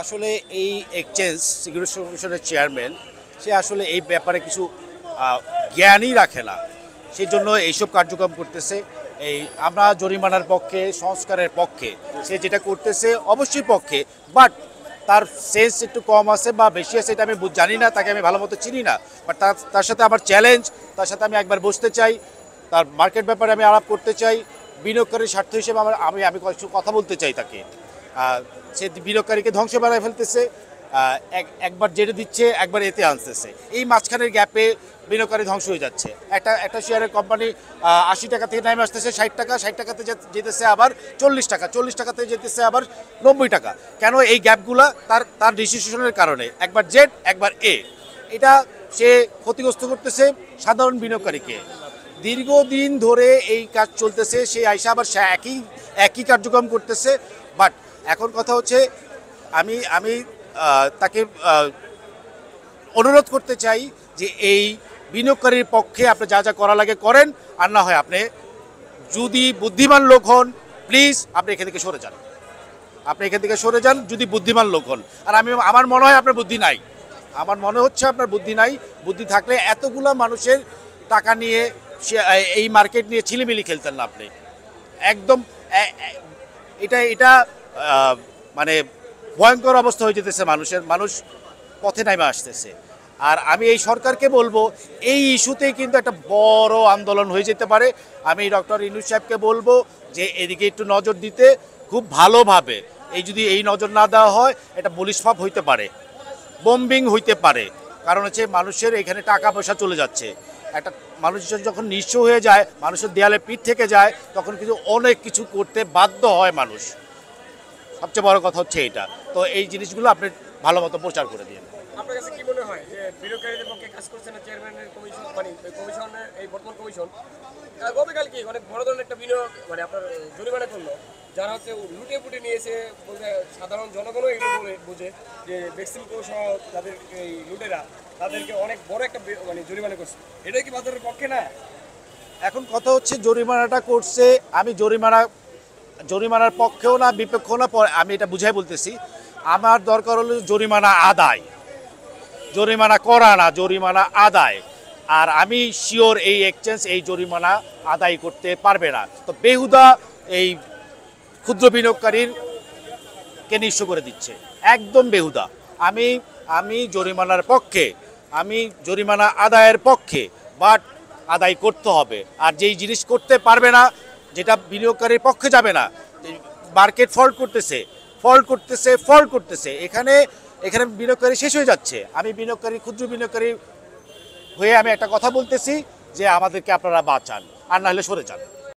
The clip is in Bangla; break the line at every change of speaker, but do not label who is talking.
আসলে এই এক্সচেঞ্জ সিকিউরিটি কমিশনের চেয়ারম্যান সে আসলে এই ব্যাপারে কিছু জ্ঞানই রাখে না, সেই জন্য এইসব কার্যক্রম করতেছে। এই আমরা জরিমানার পক্ষে, সংস্কারের পক্ষে, সে যেটা করতেছে অবশ্যই পক্ষে, বাট তার সেন্স একটু কম আছে বা বেশি আছে এটা আমি জানি না, তাকে আমি ভালো মতো চিনি না, বাট তার সাথে আমার চ্যালেঞ্জ, তার সাথে আমি একবার বসতে চাই, তার মার্কেট ব্যাপারে আমি আলাপ করতে চাই, বিনিয়োগকারীর স্বার্থ হিসেবে আমি আমি কিছু কথা বলতে চাই তাকে। সে বিনিয়োগকারীকে ধ্বংস বানায় ফেলতেছে, একবার জেনে দিচ্ছে, একবার এতে আনতেছে, এই মাঝখানের গ্যাপে বিনিয়োগকারী ধ্বংস হয়ে যাচ্ছে। একটা শেয়ারের কোম্পানি 80 টাকা থেকে নেমে আসতেছে 60 টাকা, 60 টাকাতে যেতেছে আবার 40 টাকা, 40 টাকাতে যেতেছে আবার 90 টাকা। কেন এই গ্যাপগুলা? তার ডিসিশনের কারণে, একবার জেড একবার এ। এটা সে ক্ষতিগ্রস্ত করতেছে সাধারণ বিনিয়োগকারীকে। দীর্ঘদিন ধরে এই কাজ চলতেছে, সে আইসা আবার সে একই কার্যক্রম করতেছে। বাট এখন কথা হচ্ছে, আমি তাকে অনুরোধ করতে চাই যে এই বিনিয়োগকারীর পক্ষে আপনি যা যা করা লাগে করেন, আর না হয় আপনি যদি বুদ্ধিমান লোক হন, প্লিজ আপনি এখান থেকে সরে যান, আপনি এখান থেকে সরে যান যদি বুদ্ধিমান লোক হন। আর আমার মনে হয় আপনার বুদ্ধি নাই, আমার মনে হচ্ছে আপনার বুদ্ধি নাই। বুদ্ধি থাকলে এতগুলো মানুষের টাকা নিয়ে এই মার্কেট নিয়ে ছিলিমিলি খেলতেন না আপনি। একদম এটা মানে ভয়ঙ্কর অবস্থা হয়ে যেতেছে, মানুষ পথে নামে আসতেছে। আর আমি এই সরকারকে বলবো, এই ইস্যুতেই কিন্তু একটা বড় আন্দোলন হয়ে যেতে পারে। আমি ডক্টর ইউনূস সাহেবকে বলবো যে এদিকে একটু নজর দিতে, খুব ভালোভাবে। যদি এই নজর না দেওয়া হয়, এটা পুলিশ ফাঁপ হইতে পারে, বোম্বিং হইতে পারে। কারণ হচ্ছে মানুষের এখানে টাকা পয়সা চলে যাচ্ছে। একটা মানুষজন যখন নিঃস্ব হয়ে যায়, মানুষের দেয়ালে পিঠ থেকে যায়, তখন কিন্তু অনেক কিছু করতে বাধ্য হয় মানুষ। সবচেয়ে বড় কথা হচ্ছে এটা। তো এই জিনিসগুলো আপনি ভালো মতো প্রচার করে দিন।
আপনার কাছে কি মনে হয় যে বিনিয়োগকারীদের পক্ষে কাজ করছে না চেয়ারম্যানের কমিশন, মানে কমিশনের এই বর্তমান কমিশন? গতকাল কি অনেক বড় ধরনের একটা বিনিয়োগ মানে আপনার জরিমানা করলো, যারা হচ্ছে লুটে পুটে নিয়েছে, বলতে সাধারণ জনগণও এগুলো বোঝে যে ভ্যাকসিন সহ তাদের এই লুটেরা তাদেরকে অনেক বড় একটা মানে জরিমানা করছে। এটাই কি বাজারের পক্ষে না?
এখন কথা হচ্ছে জরিমানাটা করছে, আমি জরিমানার পক্ষেও না বিপক্ষেও না, আমি এটা বুঝাই বলতেছি। আমার দরকার হলো জরিমানা আদায়, জরিমানা করা না, জরিমানা আদায়। আর আমি শিওর এই এক্সচেঞ্জ এই জরিমানা আদায় করতে পারবে না। তো বেহুদা এই ক্ষুদ্র বিনিয়োগকারীকে নিঃস্ব করে দিচ্ছে, একদম বেহুদা। আমি জরিমানার পক্ষে, আমি জরিমানা আদায়ের পক্ষে, বাট আদায় করতে হবে। আর যেই জিনিস করতে পারবে না, যেটা বিনিয়োগকারীর পক্ষে যাবে না, মার্কেট ফল্ট করতেছে, এখানে বিনিয়োগকারী শেষ হয়ে যাচ্ছে। আমি ক্ষুদ্র বিনিয়োগকারী হয়ে আমি একটা কথা বলতেছি যে আমাদেরকে আপনারা বাঁচান, আর না হলে সরে যান।